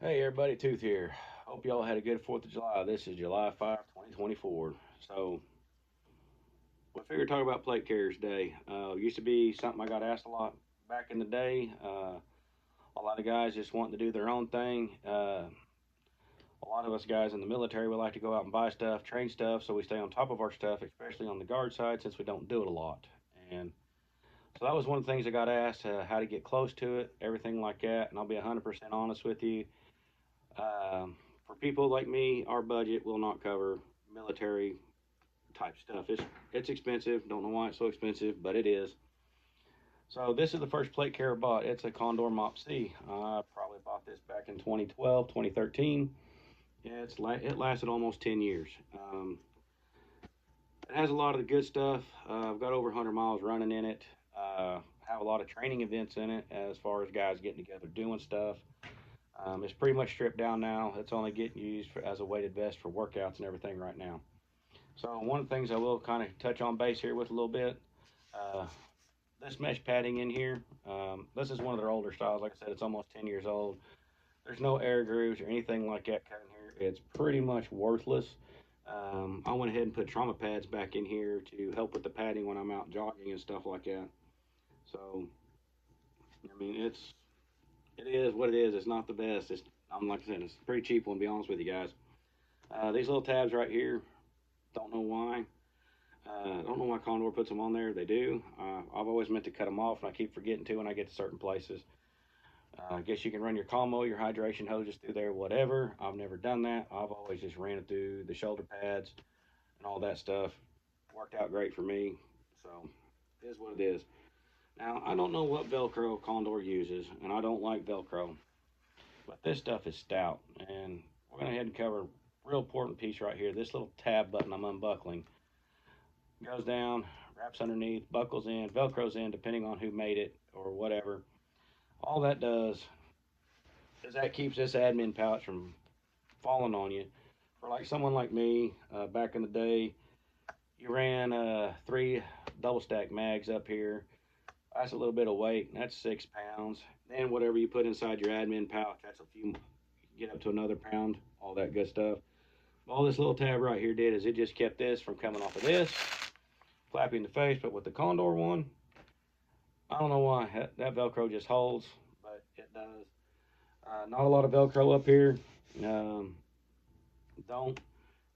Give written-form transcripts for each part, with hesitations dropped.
Hey everybody, Tooth here. Hope y'all had a good 4th of July. This is July 5th, 2024. So, we figured talk about plate carriers today. Used to be something I got asked a lot back in the day. A lot of guys just wanting to do their own thing. A lot of us guys in the military, we like to go out and buy stuff, train stuff, so we stay on top of our stuff, especially on the guard side since we don't do it a lot. And so that was one of the things I got asked, how to get close to it, everything like that. And I'll be 100% honest with you. Um, for people like me, our budget will not cover military type stuff. It's expensive. Don't know why it's so expensive, but it is. So this is the first plate carrier I bought. It's a Condor Mop C. I probably bought this back in 2012, 2013. Yeah, it lasted almost 10 years. It has a lot of the good stuff. I've got over 100 miles running in it. Have a lot of training events in it as far as guys getting together doing stuff. It's pretty much stripped down now. It's only getting used as a weighted vest for workouts and everything right now. So one of the things I will kind of touch on base here with a little bit, uh, this mesh padding in here. This is one of their older styles. Like I said, it's almost 10 years old. There's no air grooves or anything like that cut in here. It's pretty much worthless. I went ahead and put trauma pads back in here to help with the padding when I'm out jogging and stuff like that. So I mean, it is what it is. It's not the best. I'm like I said, it's a pretty cheap one. To be honest with you guys. These little tabs right here, don't know why. Don't know why Condor puts them on there. They do. I've always meant to cut them off, and I keep forgetting to when I get to certain places. I guess you can run your Calmo, your hydration hoses through there, whatever. I've never done that. I've always just ran it through the shoulder pads and all that stuff. Worked out great for me. So it is what it is. Now I don't know what Velcro Condor uses, and I don't like Velcro, but this stuff is stout, and we're gonna head and cover a real important piece right here. This little tab button I'm unbuckling goes down, wraps underneath, buckles in, velcros in, depending on who made it or whatever. All that does is that keeps this admin pouch from falling on you. For like someone like me, back in the day, you ran three double stack mags up here. That's a little bit of weight. That's 6 pounds. Then whatever you put inside your admin pouch, that's a few. Get up to another pound. All that good stuff. All this little tab right here did is it just kept this from coming off of this, flapping the face. But with the Condor one, I don't know why that Velcro just holds, but it does. Not a lot of Velcro up here. Um, don't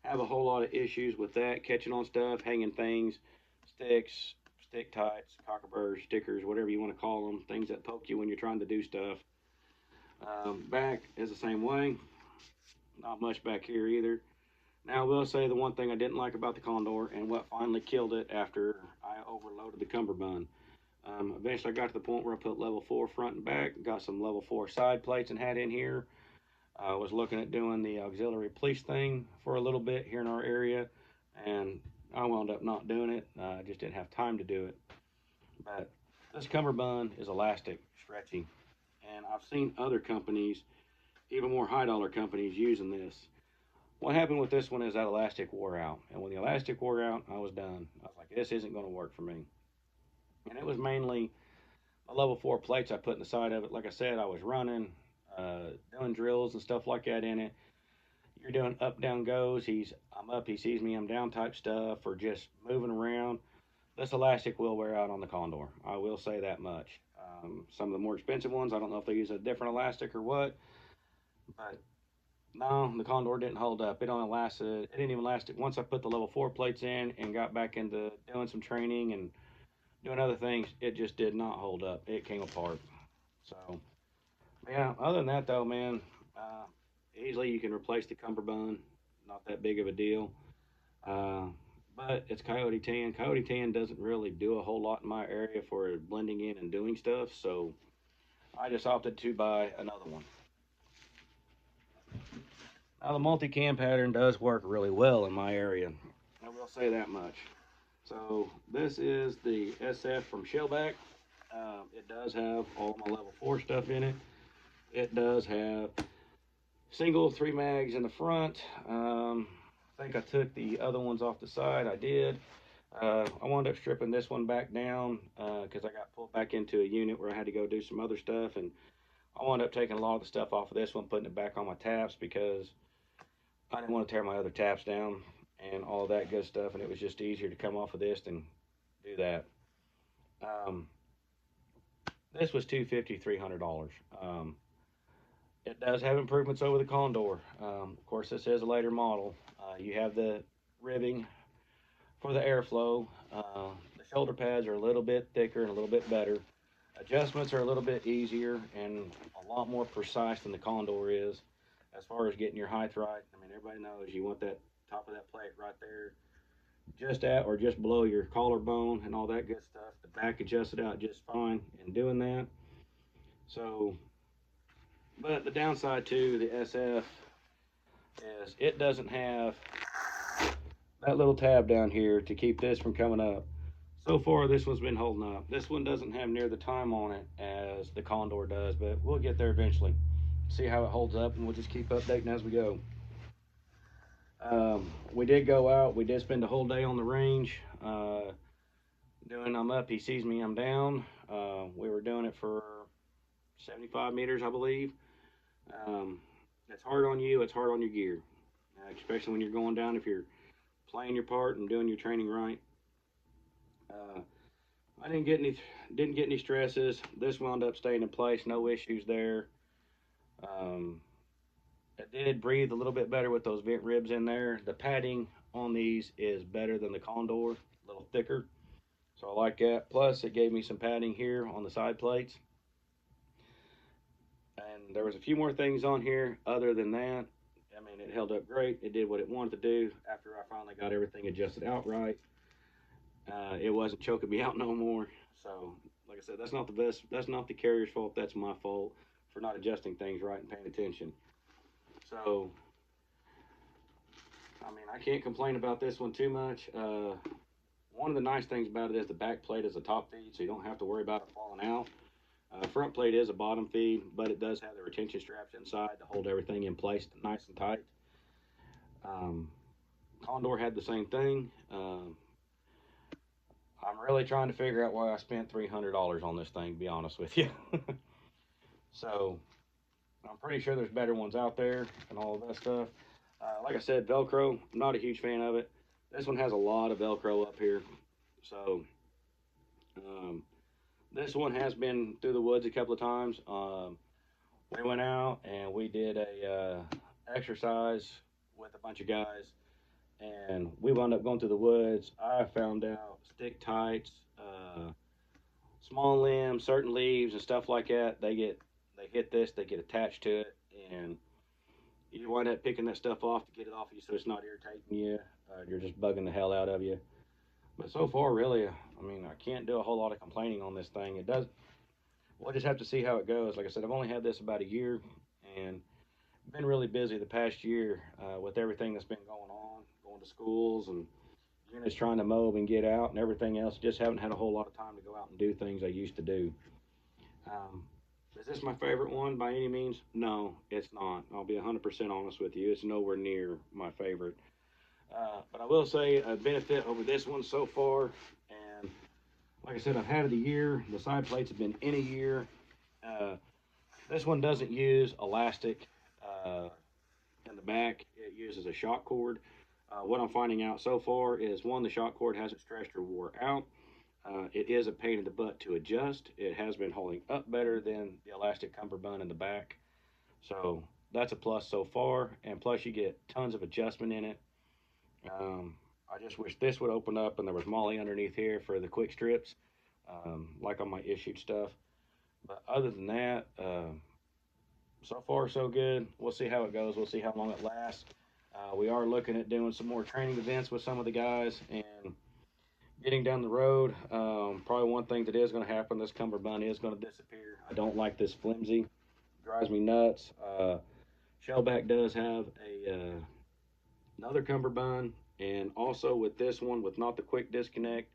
have a whole lot of issues with that catching on stuff, hanging things, sticks, stick tights, cockaburs, stickers, whatever you want to call them, things that poke you when you're trying to do stuff. Back is the same way. Not much back here either. Now, I will say the one thing I didn't like about the Condor and what finally killed it after I overloaded the cummerbund. Eventually, I got to the point where I put level 4 front and back, got some level 4 side plates and had in here. I was looking at doing the auxiliary police thing for a little bit here in our area, and I wound up not doing it. I just didn't have time to do it. But this cummerbund is elastic, stretchy, and I've seen other companies, even more high dollar companies, using this. What happened with this one is that elastic wore out, and when the elastic wore out, I was done. I was like, this isn't going to work for me. And it was mainly a level 4 plates I put in the side of it. Like I said, I was running, doing drills and stuff like that in it. You're doing up down goes. I'm up, he sees me, I'm down type stuff, or just moving around. This elastic will wear out on the Condor. I will say that much. Some of the more expensive ones, I don't know if they use a different elastic or what, but no, the Condor didn't hold up. It only lasted. It didn't even last. Once I put the level 4 plates in and got back into doing some training and doing other things, it just did not hold up. It came apart. So yeah. Other than that, though, man, uh, easily you can replace the cummerbund. Not that big of a deal. Uh, but it's Coyote Tan. Coyote Tan doesn't really do a whole lot in my area for blending in and doing stuff. So I just opted to buy another one. Now the multicam pattern does work really well in my area. I will say that much. So this is the SF from Shellback. It does have all my level 4 stuff in it. It does have single 3 mags in the front. I think I took the other ones off the side. I did. I wound up stripping this one back down because I got pulled back into a unit where I had to go do some other stuff. And I wound up taking a lot of the stuff off of this one, putting it back on my taps because I didn't want to tear my other taps down and all that good stuff, and it was just easier to come off of this than do that. Um, this was $250, $300. It does have improvements over the Condor. Of course, this is a later model. You have the ribbing for the airflow. The shoulder pads are a little bit thicker and a little bit better. Adjustments are a little bit easier and a lot more precise than the Condor is as far as getting your height right. I mean, everybody knows you want that top of that plate right there just at or just below your collarbone and all that good stuff. The back adjusted out just fine in doing that. So, but the downside to the SF is it doesn't have that little tab down here to keep this from coming up. So far, this one's been holding up. This one doesn't have near the time on it as the Condor does, but we'll get there eventually. See how it holds up, and we'll just keep updating as we go. We did go out. We did spend the whole day on the range. Doing I'm up, he sees me, I'm down. We were doing it for 75 meters, I believe. Um, it's hard on you. It's hard on your gear, especially when you're going down. If you're playing your part and doing your training right. I didn't get any stresses. This wound up staying in place, no issues there. Um, it did breathe a little bit better with those vent ribs in there. The padding on these is better than the Condor, a little thicker. So I like that. Plus, it gave me some padding here on the side plates. And there was a few more things on here. Other than that, I mean, it held up great. It did what it wanted to do after I finally got everything adjusted out right. It wasn't choking me out no more. So, like I said, that's not the best. That's not the carrier's fault. That's my fault for not adjusting things right and paying attention. So, I mean, I can't complain about this one too much. One of the nice things about it is the back plate is a top feed, so you don't have to worry about it falling out. Front plate is a bottom feed, but it does have the retention straps inside to hold everything in place nice and tight. Um, Condor had the same thing. I'm really trying to figure out why I spent $300 on this thing, to be honest with you. So I'm pretty sure there's better ones out there and all of that stuff. Like I said, Velcro, I'm not a huge fan of it. This one has a lot of Velcro up here. So um, this one has been through the woods a couple of times. We went out and we did a exercise with a bunch of guys, and we wound up going through the woods. I found out stick tights, small limbs, certain leaves and stuff like that. They hit this, they get attached to it, and you wind up picking that stuff off to get it off of you, so it's not irritating you. You're just bugging the hell out of you. But so far, really, I mean, I can't do a whole lot of complaining on this thing. It does. We'll just have to see how it goes. Like I said, I've only had this about a year, and been really busy the past year with everything that's been going on, going to schools and units trying to mow and get out and everything else. Just haven't had a whole lot of time to go out and do things I used to do. Um, is this my favorite one by any means? No, it's not. I'll be 100% honest with you. It's nowhere near my favorite. But I will say a benefit over this one so far, and like I said, I've had it a year. The side plates have been in a year. Uh, this one doesn't use elastic uh, in the back. It uses a shock cord. What I'm finding out so far is one, the shock cord hasn't stretched or wore out. It is a pain in the butt to adjust. It has been holding up better than the elastic cummerbund in the back. So that's a plus so far. And plus, you get tons of adjustment in it. I just wish this would open up and there was molly underneath here for the quick strips, like on my issued stuff. But other than that, so far so good. We'll see how it goes. We'll see how long it lasts. We are looking at doing some more training events with some of the guys and getting down the road. Probably one thing that is going to happen, this cummerbund is going to disappear. I don't like this flimsy. It drives me nuts. Shellback does have another cummerbund, and also with this one, with not the quick disconnect.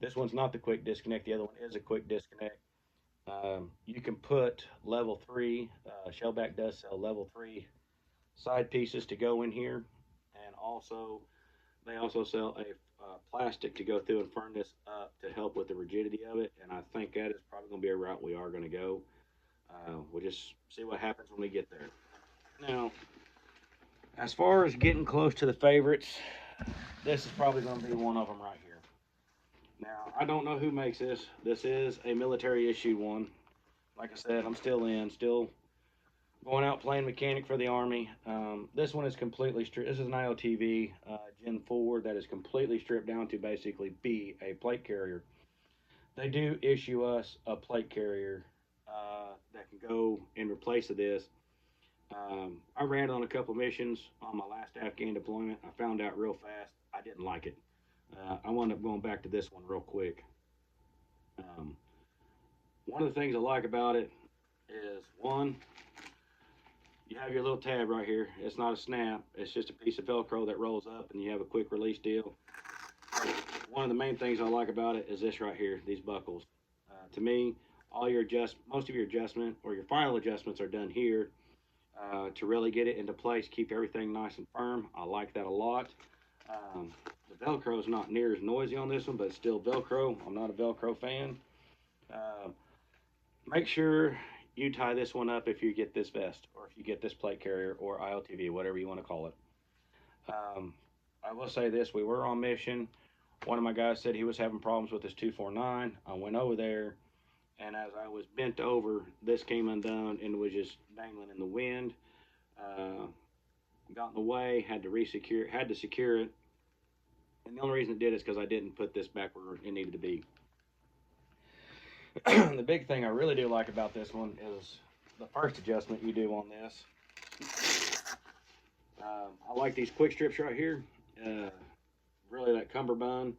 This one's not the quick disconnect. The other one is a quick disconnect. You can put level 3. Shellback does sell level 3 side pieces to go in here, and also they also sell a plastic to go through and firm this up to help with the rigidity of it. And I think that is probably going to be a route we are going to go. We'll just see what happens when we get there. Now, as far as getting close to the favorites, this is probably going to be one of them right here. Now, I don't know who makes this. This is a military issue one. Like I said, I'm still going out playing mechanic for the Army. This one is completely stripped. This is an IOTV Gen 4 that is completely stripped down to basically be a plate carrier. They do issue us a plate carrier that can go in replace of this. I ran it on a couple missions on my last Afghan deployment. I found out real fast I didn't like it. I wound up going back to this one real quick. Um, one of the things I like about it is one, you have your little tab right here. It's not a snap. It's just a piece of Velcro that rolls up, and you have a quick release deal. One of the main things I like about it is this right here, these buckles. To me, most of your adjustment or your final adjustments are done here to really get it into place, keep everything nice and firm. I like that a lot. The Velcro is not near as noisy on this one, but it's still Velcro. I'm not a Velcro fan. Uh, Make sure you tie this one up if you get this vest or if you get this plate carrier or ILTV, whatever you want to call it. I will say this, we were on mission. One of my guys said he was having problems with his 249. I went over there, and as I was bent over, this came undone and was just dangling in the wind. Uh, got in the way, had to secure it. And the only reason it did is because I didn't put this back where it needed to be. The big thing I really do like about this one is the first adjustment you do on this. I like these quick strips right here. Really, that cummerbund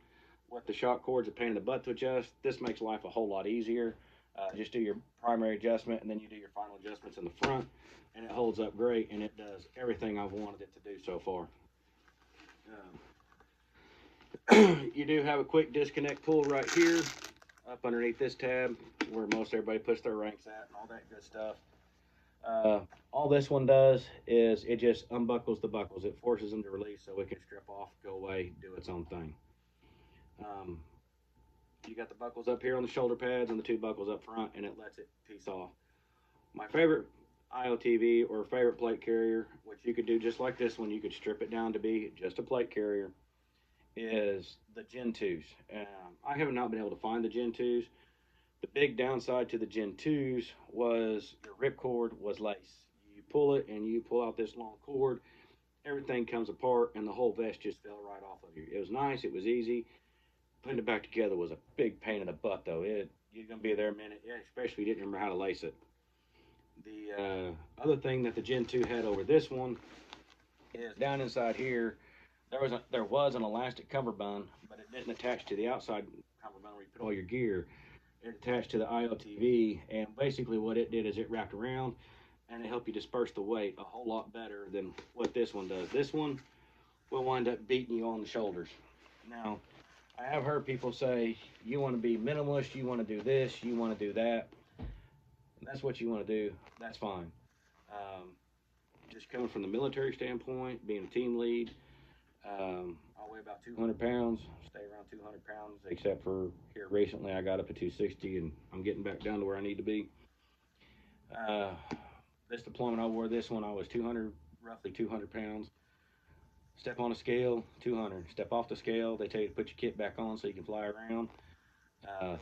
with the shock cord's a pain in the butt to adjust. This makes life a whole lot easier. Just do your primary adjustment, and then you do your final adjustments in the front, and it holds up great, and it does everything I've wanted it to do so far. You do have a quick disconnect pull right here up underneath this tab where most everybody puts their ranks at and all that good stuff. All this one does is it just unbuckles the buckles. It forces them to release so it can strip off, go away, do its own thing. You got the buckles up here on the shoulder pads and the two buckles up front, and it lets it piece off. My favorite IOTV or favorite plate carrier, which you could do just like this one, you could strip it down to be just a plate carrier, is the Gen 2s. I have not been able to find the Gen 2s. The big downside to the Gen 2s was your ripcord was lace. You pull it and you pull out this long cord, everything comes apart and the whole vest just fell right off of you. It was nice, it was easy. Putting it back together was a big pain in the butt though. You're gonna be there a minute, yeah, especially if you didn't remember how to lace it. The other thing that the Gen 2 had over this one is down inside here there was an elastic cummerbund, but it didn't attach to the outside cummerbund where you put all your gear. It attached to the IOTV, and basically what it did is it wrapped around and it helped you disperse the weight a whole lot better than what this one does. This one will wind up beating you on the shoulders. Now, I have heard people say you want to be minimalist, you want to do this, you want to do that. And that's what you want to do. That's fine. Um, just coming from the military standpoint, being a team lead, I weigh about 200 pounds, stay around 200 pounds, except for here recently I got up to 260 and I'm getting back down to where I need to be. Uh, this deployment I wore this one, I was roughly 200 pounds. Step on a scale, 200. Step off the scale, they tell you to put your kit back on so you can fly around.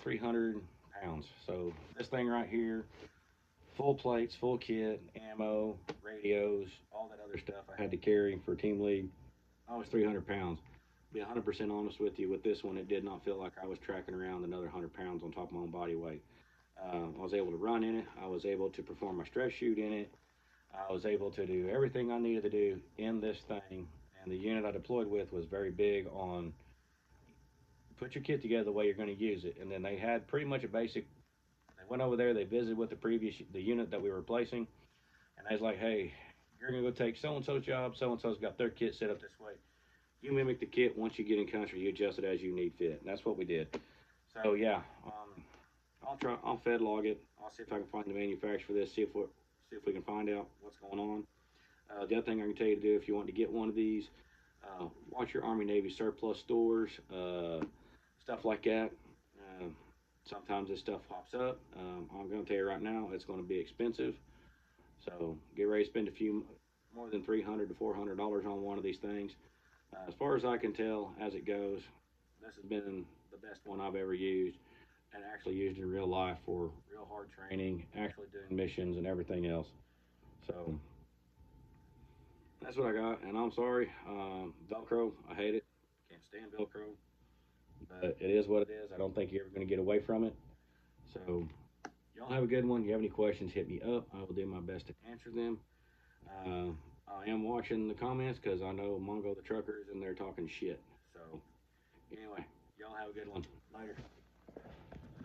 300 pounds. So this thing right here, full plates, full kit, ammo, radios, all that other stuff I had to carry for team lead. I was 300 pounds. To be 100% honest with you, with this one, it did not feel like I was tracking around another 100 pounds on top of my own body weight. I was able to run in it. I was able to perform my stress shoot in it. I was able to do everything I needed to do in this thing. And the unit I deployed with was very big on put your kit together the way you're going to use it. And then they had pretty much a basic. They went over there. They visited with the unit that we were replacing, and I was like, "Hey, you're gonna go take so and so's job. So and so's got their kit set up this way. You mimic the kit. Once you get in country, you adjust it as you need fit." And that's what we did. So yeah, I'll fed log it. I'll see if I can find the manufacturer for this. See if we can find out what's going on. The other thing I can tell you to do if you want to get one of these, watch your Army Navy surplus stores, stuff like that. Uh, Sometimes this stuff pops up. I'm going to tell you right now, it's going to be expensive. So get ready to spend a few more than $300 to $400 on one of these things. As far as I can tell, as it goes, this has been the best one I've ever used, and actually used in real life for real hard training, actually doing missions and everything else. So that's what I got, and I'm sorry, Velcro, I hate it. Can't stand Velcro, but it is what it is. I don't think you're ever going to get away from it. So y'all have a good one. If you have any questions, hit me up. I will do my best to answer them. Uh, I am watching the comments because I know Mongo the trucker is in there talking shit. So anyway, y'all have a good one. Later.